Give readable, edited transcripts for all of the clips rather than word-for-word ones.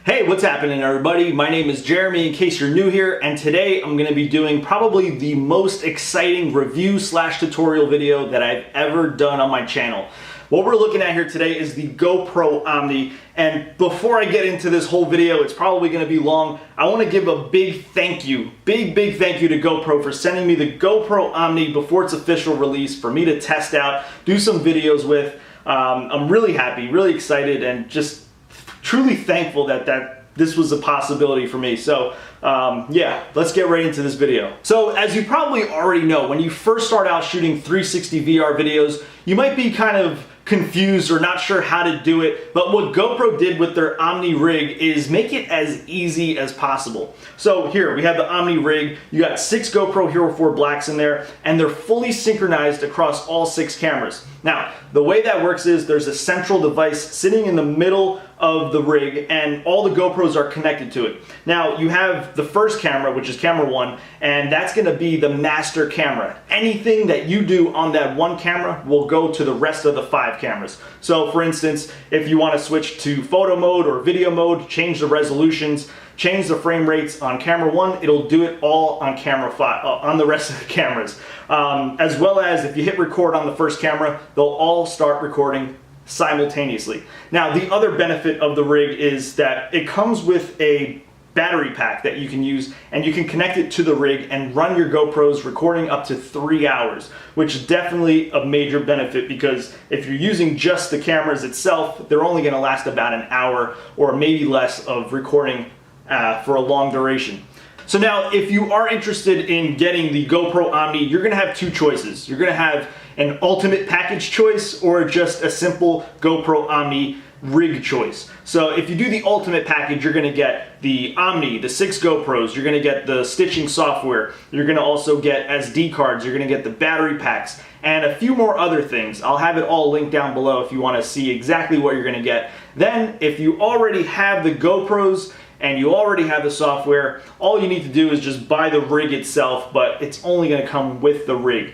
Hey, what's happening everybody? My name is Jeremy in case you're new here, and today I'm going to be doing probably the most exciting review / tutorial video that I've ever done on my channel. What we're looking at here today is the GoPro Omni, and before I get into this whole video, it's probably going to be long, I want to give a big thank you to GoPro for sending me the GoPro Omni before its official release for me to test out, do some videos with. I'm really happy, really excited, and just truly thankful that this was a possibility for me. So yeah, let's get right into this video. So as you probably already know, when you first start out shooting 360 VR videos, you might be kind of confused or not sure how to do it, but what GoPro did with their Omni rig is make it as easy as possible. So here we have the Omni rig. You got 6 GoPro Hero 4 Blacks in there, and they're fully synchronized across all 6 cameras. Now, the way that works is there's a central device sitting in the middle of the rig, and all the GoPros are connected to it. Now, you have the first camera, which is camera 1, and that's going to be the master camera. Anything that you do on that one camera will go to the rest of the 5 cameras. So, for instance, if you want to switch to photo mode or video mode, change the resolutions, change the frame rates on camera 1, it'll do it all on camera 5, on the rest of the cameras. As well as if you hit record on the first camera, they'll all start recording simultaneously. Now, the other benefit of the rig is that it comes with a battery pack that you can use, and you can connect it to the rig and run your GoPros recording up to 3 hours, which is definitely a major benefit because if you're using just the cameras itself, they're only going to last about an hour or maybe less of recording for a long duration. So now, if you are interested in getting the GoPro Omni, you're going to have 2 choices. You're going to have an ultimate package choice or just a simple GoPro Omni rig choice. So if you do the ultimate package, you're going to get the Omni, the 6 GoPros, you're going to get the stitching software, you're going to also get SD cards, you're going to get the battery packs, and a few more other things. I'll have it all linked down below if you want to see exactly what you're going to get. Then, if you already have the GoPros and you already have the software, all you need to do is just buy the rig itself, but it's only going to come with the rig.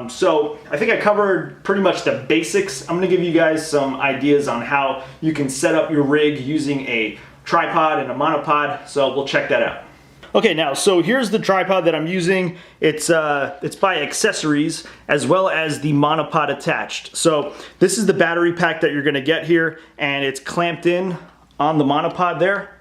So I think I covered pretty much the basics. I'm going to give you guys some ideas on how you can set up your rig using a tripod and a monopod, so we'll check that out. Okay, now, so here's the tripod that I'm using. It's by Accessories, as well as the monopod attached. So this is the battery pack that you're going to get here, and it's clamped in on the monopod there,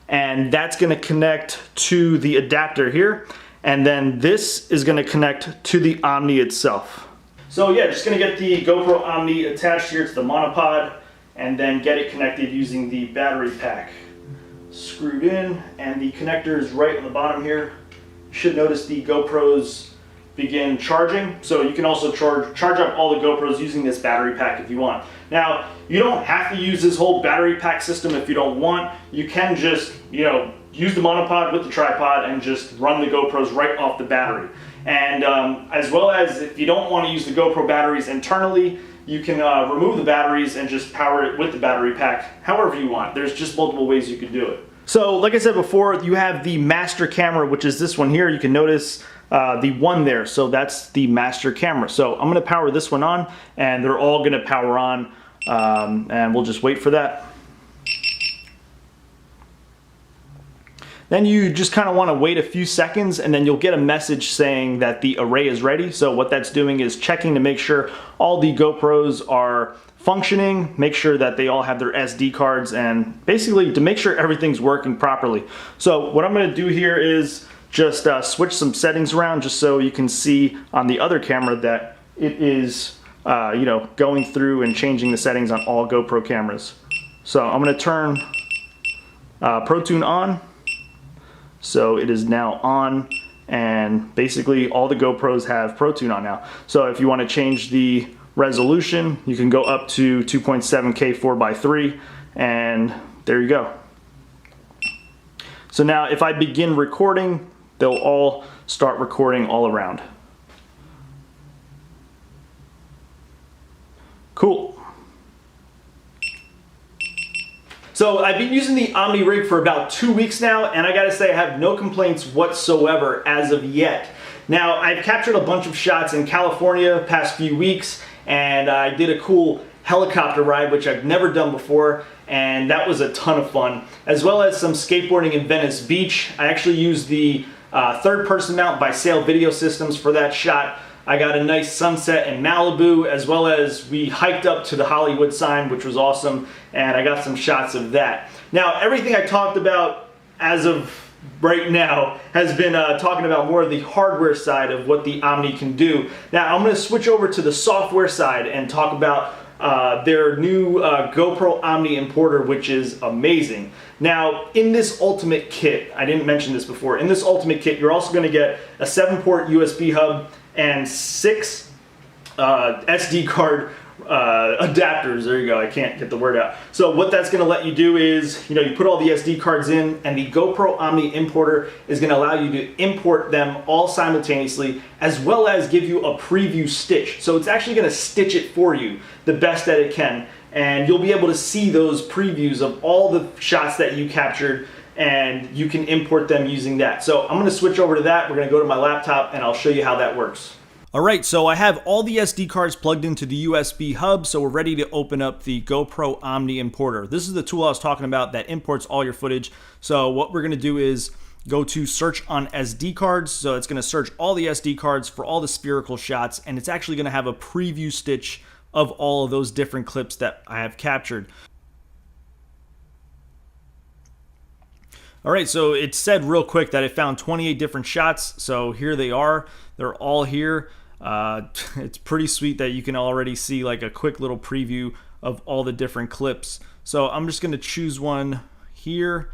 and that's going to connect to the adapter here. And then this is going to connect to the Omni itself. So yeah, just going to get the GoPro Omni attached here to the monopod and then get it connected using the battery pack. Screwed in, and the connector is right on the bottom here. You should notice the GoPros begin charging. So you can also charge up all the GoPros using this battery pack if you want. Now, you don't have to use this whole battery pack system if you don't want. You can just, use the monopod with the tripod and just run the GoPros right off the battery. And as well as if you don't want to use the GoPro batteries internally, you can remove the batteries and just power it with the battery pack however you want. There's just multiple ways you can do it. So like I said before, you have the master camera, which is this one here. You can notice the one there, so that's the master camera. So I'm going to power this one on, and they're all going to power on, and we'll just wait for that. Then you just kind of want to wait a few seconds, and then you'll get a message saying that the array is ready. So what that's doing is checking to make sure all the GoPros are functioning, make sure that they all have their SD cards, and basically to make sure everything's working properly. So what I'm going to do here is just switch some settings around just so you can see on the other camera that it is going through and changing the settings on all GoPro cameras. So I'm going to turn ProTune on. So it is now on, and basically all the GoPros have ProTune on now. So if you want to change the resolution, you can go up to 2.7K 4:3, and there you go. So now if I begin recording, they'll all start recording all around. Cool. So I've been using the Omni rig for about 2 weeks now, and I gotta say I have no complaints whatsoever as of yet. Now, I've captured a bunch of shots in California past few weeks, and I did a cool helicopter ride, which I've never done before, and that was a ton of fun, as well as some skateboarding in Venice Beach. I actually used the third person mount by Sail Video Systems for that shot. I got a nice sunset in Malibu, as well as we hiked up to the Hollywood sign, which was awesome, and I got some shots of that. Now, everything I talked about as of right now has been talking about more of the hardware side of what the Omni can do. Now, I'm going to switch over to the software side and talk about their new GoPro Omni importer, which is amazing. Now, in this ultimate kit, I didn't mention this before, in this ultimate kit, you're also going to get a 7-port USB hub and 6 SD card adapters. There you go, I can't get the word out. So what that's going to let you do is, you put all the SD cards in, and the GoPro Omni importer is going to allow you to import them all simultaneously, as well as give you a preview stitch. So it's actually going to stitch it for you the best that it can, and you'll be able to see those previews of all the shots that you captured, and you can import them using that. So I'm going to switch over to that. We're going to go to my laptop and I'll show you how that works. Alright, so I have all the SD cards plugged into the USB hub, so we're ready to open up the GoPro Omni importer. This is the tool I was talking about that imports all your footage. So what we're going to do is go to search on SD cards. So it's going to search all the SD cards for all the spherical shots, and it's actually going to have a preview stitch of all of those different clips that I have captured. Alright, so it said real quick that it found 28 different shots, so here they are. They're all here. It's pretty sweet that you can already see like a quick little preview of all the different clips. So I'm just going to choose one here.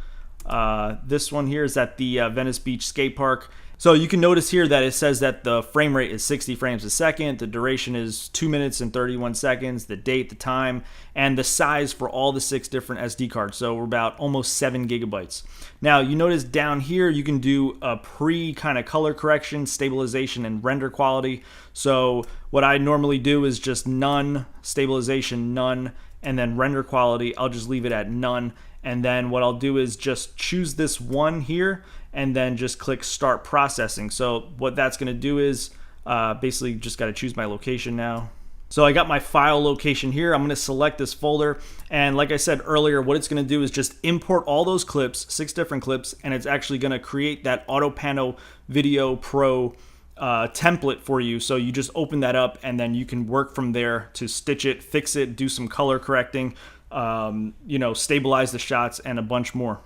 This one here is at the Venice Beach skate park. So you can notice here that it says that the frame rate is 60 frames a second, the duration is 2 minutes and 31 seconds, the date, the time, and the size for all the 6 different SD cards. So we're about almost 7 gigabytes. Now you notice down here you can do a pre kind of color correction, stabilization, and render quality. So what I normally do is just none, stabilization none, and then render quality I'll just leave it at none. And then what I'll do is just choose this one here and then just click start processing. So what that's going to do is basically just got to choose my location now. So I got my file location here. I'm going to select this folder, and like I said earlier, what it's going to do is just import all those clips, 6 different clips, and it's actually going to create that AutoPano Video Pro template for you. So you just open that up and then you can work from there to stitch it, fix it, do some color correcting, stabilize the shots, and a bunch more.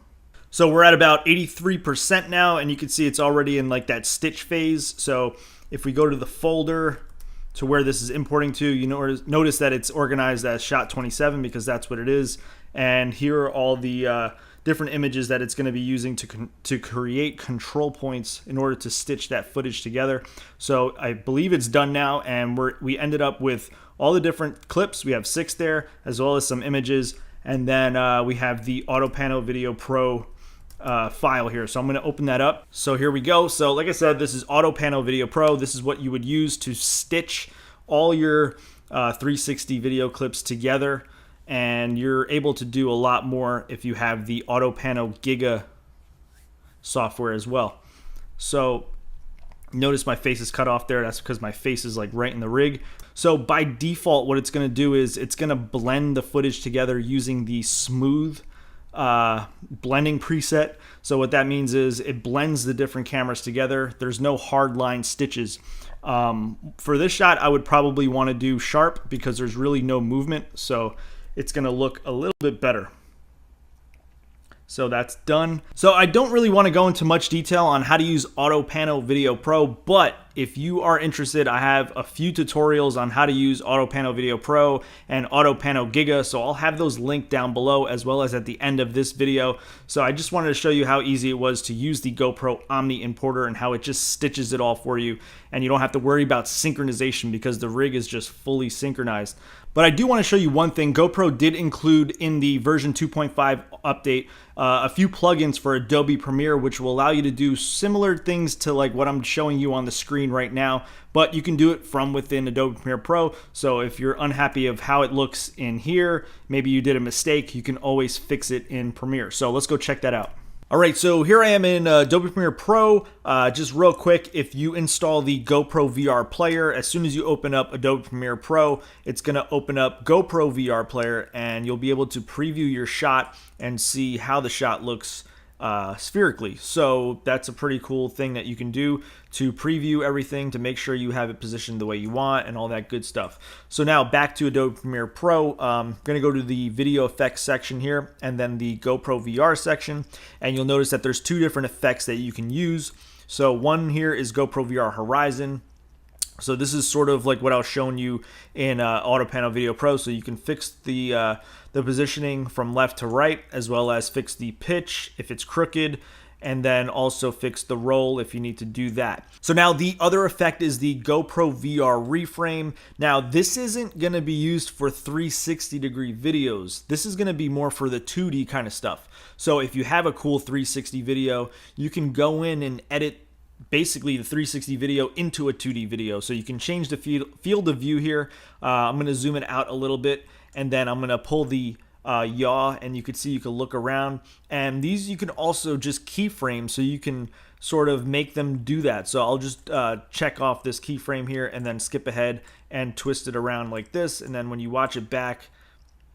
So we're at about 83% now, and you can see it's already in like that stitch phase. So if we go to the folder to where this is importing to, you notice that it's organized as shot 27 because that's what it is. And here are all the different images that it's going to be using to create control points in order to stitch that footage together. So I believe it's done now, and we ended up with all the different clips. We have 6 there, as well as some images, and then we have the AutoPano Video Pro file here. So I'm going to open that up. So here we go. So like I said, this is AutoPano Video Pro. This is what you would use to stitch all your 360 video clips together, and you're able to do a lot more if you have the AutoPano Giga software as well. So notice my face is cut off there. That's because my face is like right in the rig. So by default, what it's going to do is it's going to blend the footage together using the smooth blending preset. So what that means is it blends the different cameras together. There's no hard line stitches. For this shot, I would probably want to do sharp because there's really no movement. So it's going to look a little bit better. So that's done. So I don't really want to go into much detail on how to use AutoPano Video Pro, but if you are interested, I have a few tutorials on how to use AutoPano Video Pro and AutoPano Giga, so I'll have those linked down below as well as at the end of this video. So I just wanted to show you how easy it was to use the GoPro Omni importer and how it just stitches it all for you, and you don't have to worry about synchronization because the rig is just fully synchronized. But I do want to show you one thing. GoPro did include in the version 2.5 update a few plugins for Adobe Premiere, which will allow you to do similar things to like what I'm showing you on the screen right now, but you can do it from within Adobe Premiere Pro. So if you're unhappy of how it looks in here, maybe you did a mistake, you can always fix it in Premiere. So let's go check that out. All right, so here I am in Adobe Premiere Pro. Just real quick, if you install the GoPro VR player, as soon as you open up Adobe Premiere Pro, it's gonna open up GoPro VR player and you'll be able to preview your shot and see how the shot looks spherically. So that's a pretty cool thing that you can do to preview everything, to make sure you have it positioned the way you want and all that good stuff. So now back to Adobe Premiere Pro. I'm going to go to the video effects section here and then the GoPro VR section, and you'll notice that there's two different effects that you can use. So one here is GoPro VR Horizon. So this is sort of like what I was showing you in Auto Panel Video Pro. So you can fix the positioning from left to right, as well as fix the pitch if it's crooked, and then also fix the roll if you need to do that. So now the other effect is the GoPro VR reframe. Now this isn't gonna be used for 360-degree videos. This is gonna be more for the 2D kind of stuff. So if you have a cool 360 video, you can go in and edit basically the 360 video into a 2D video. So you can change the field of view here. I'm going to zoom it out a little bit, and then I'm going to pull the yaw, and you can see you can look around. And these you can also just keyframe, so you can sort of make them do that. So I'll just check off this keyframe here and then skip ahead and twist it around like this. And then when you watch it back,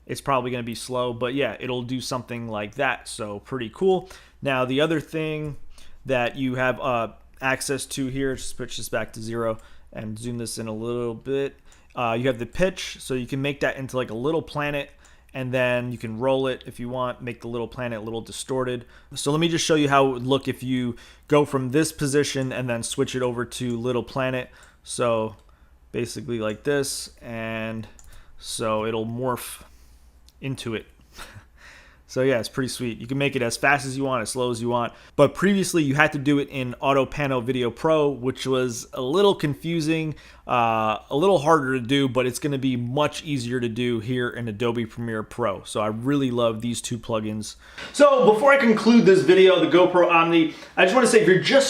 it's probably going to be slow, but yeah, it'll do something like that. So pretty cool. Now the other thing that you have access to here, just switch this back to 0 and zoom this in a little bit. You have the pitch, so you can make that into like a little planet, and then you can roll it if you want, make the little planet a little distorted. So let me just show you how it would look if you go from this position and then switch it over to little planet. So basically like this, and so it'll morph into it. So yeah, it's pretty sweet. You can make it as fast as you want, as slow as you want. But previously you had to do it in Auto Panel Video Pro, which was a little confusing, a little harder to do, but it's gonna be much easier to do here in Adobe Premiere Pro. So I really love these two plugins. So before I conclude this video, the GoPro Omni, I just wanna say if you're just